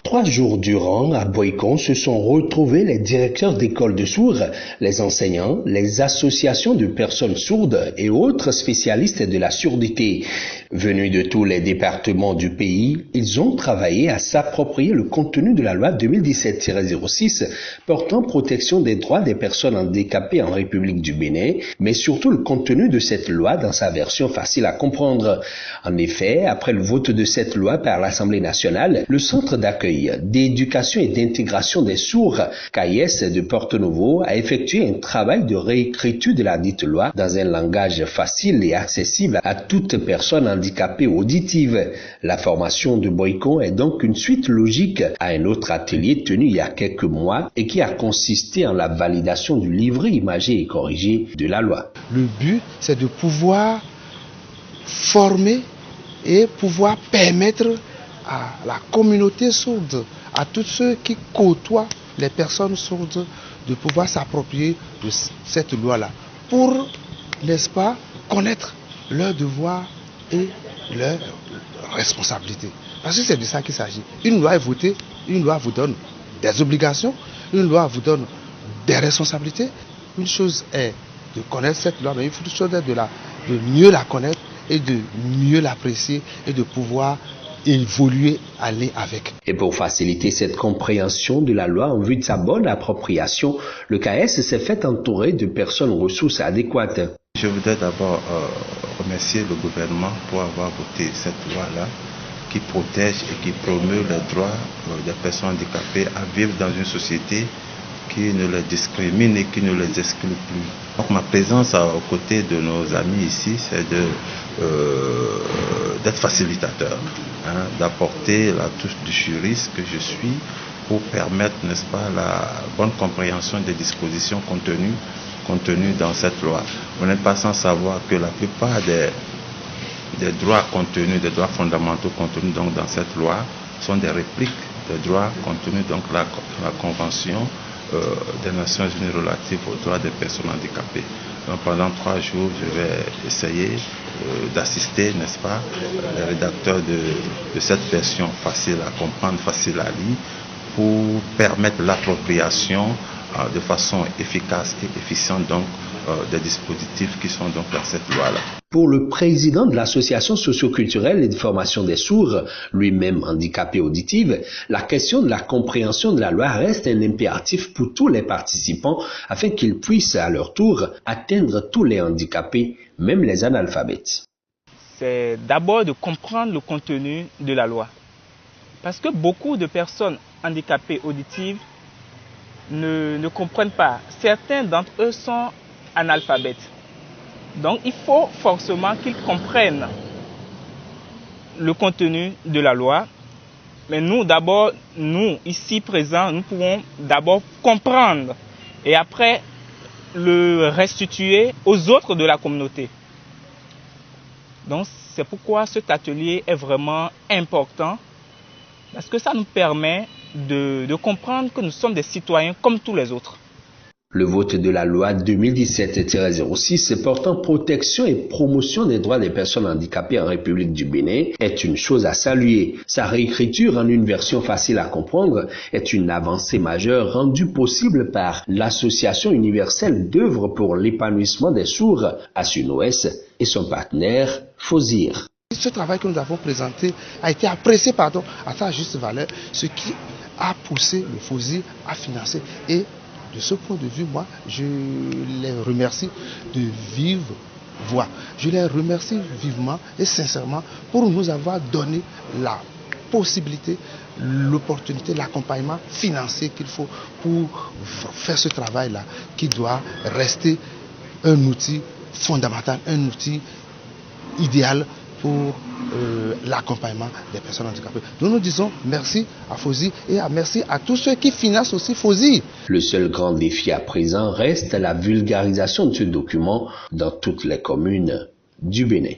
3 jours durant, à Boycon se sont retrouvés les directeurs d'écoles de sourds, les enseignants, les associations de personnes sourdes et autres spécialistes de la surdité. Venus de tous les départements du pays, ils ont travaillé à s'approprier le contenu de la loi 2017-06 portant protection des droits des personnes handicapées en République du Bénin, mais surtout le contenu de cette loi dans sa version facile à comprendre. En effet, après le vote de cette loi par l'Assemblée nationale, le Centre d'accueil, d'éducation et d'intégration des sourds, CAIES de Porto-Novo, a effectué un travail de réécriture de la dite loi dans un langage facile et accessible à toute personne handicapée auditive. La formation de Boycon est donc une suite logique à un autre atelier tenu il y a quelques mois et qui a consisté en la validation du livret imagé et corrigé de la loi. Le but, c'est de pouvoir former et pouvoir permettre à la communauté sourde, à tous ceux qui côtoient les personnes sourdes, de pouvoir s'approprier de cette loi-là pour, n'est-ce pas, connaître leurs devoirs et leurs responsabilités. Parce que c'est de ça qu'il s'agit. Une loi est votée, une loi vous donne des obligations, une loi vous donne des responsabilités. Une chose est de connaître cette loi, mais une chose est de mieux la connaître et de mieux l'apprécier et de pouvoir évoluer, aller avec. Et pour faciliter cette compréhension de la loi en vue de sa bonne appropriation, le CAES s'est fait entourer de personnes ressources adéquates. Je voudrais d'abord remercier le gouvernement pour avoir voté cette loi-là qui protège et qui promeut les droits des personnes handicapées à vivre dans une société qui ne les discrimine et qui ne les exclut plus. Donc ma présence aux côtés de nos amis ici, c'est d'être facilitateur, d'apporter la touche du juriste que je suis pour permettre, n'est-ce pas, la bonne compréhension des dispositions contenues dans cette loi. Vous n'êtes pas sans savoir que la plupart des droits contenus, des droits fondamentaux contenus donc dans cette loi sont des répliques des droits contenus dans la Convention des Nations Unies relative aux droits des personnes handicapées. Donc pendant 3 jours, je vais essayer d'assister, n'est-ce pas, les rédacteurs de cette version facile à comprendre, facile à lire, pour permettre l'appropriation de façon efficace et efficiente donc des dispositifs qui sont donc dans cette loi-là. Pour le président de l'Association socioculturelle et de formation des sourds, lui-même handicapé auditif, la question de la compréhension de la loi reste un impératif pour tous les participants afin qu'ils puissent à leur tour atteindre tous les handicapés, même les analphabètes. C'est d'abord de comprendre le contenu de la loi. Parce que beaucoup de personnes handicapées auditives ne comprennent pas. Certains d'entre eux sont analphabètes. Donc il faut forcément qu'ils comprennent le contenu de la loi. Mais nous, d'abord, nous, ici présents, nous pouvons d'abord comprendre et après le restituer aux autres de la communauté. Donc c'est pourquoi cet atelier est vraiment important, parce que ça nous permet de comprendre que nous sommes des citoyens comme tous les autres. Le vote de la loi 2017-06 portant protection et promotion des droits des personnes handicapées en République du Bénin est une chose à saluer. Sa réécriture en une version facile à comprendre est une avancée majeure rendue possible par l'Association universelle d'œuvres pour l'épanouissement des sourds, ASUNOS, et son partenaire, FOSIR. Ce travail que nous avons présenté a été apprécié à sa juste valeur, ce qui a poussé le FOSIR à financer. Et de ce point de vue, moi, je les remercie de vive voix. Je les remercie vivement et sincèrement pour nous avoir donné la possibilité, l'opportunité, l'accompagnement financier qu'il faut pour faire ce travail-là, qui doit rester un outil fondamental, un outil idéal pour l'accompagnement des personnes handicapées. Nous disons merci à FOSIR et merci à tous ceux qui financent aussi FOSIR. Le seul grand défi à présent reste la vulgarisation de ce document dans toutes les communes du Bénin.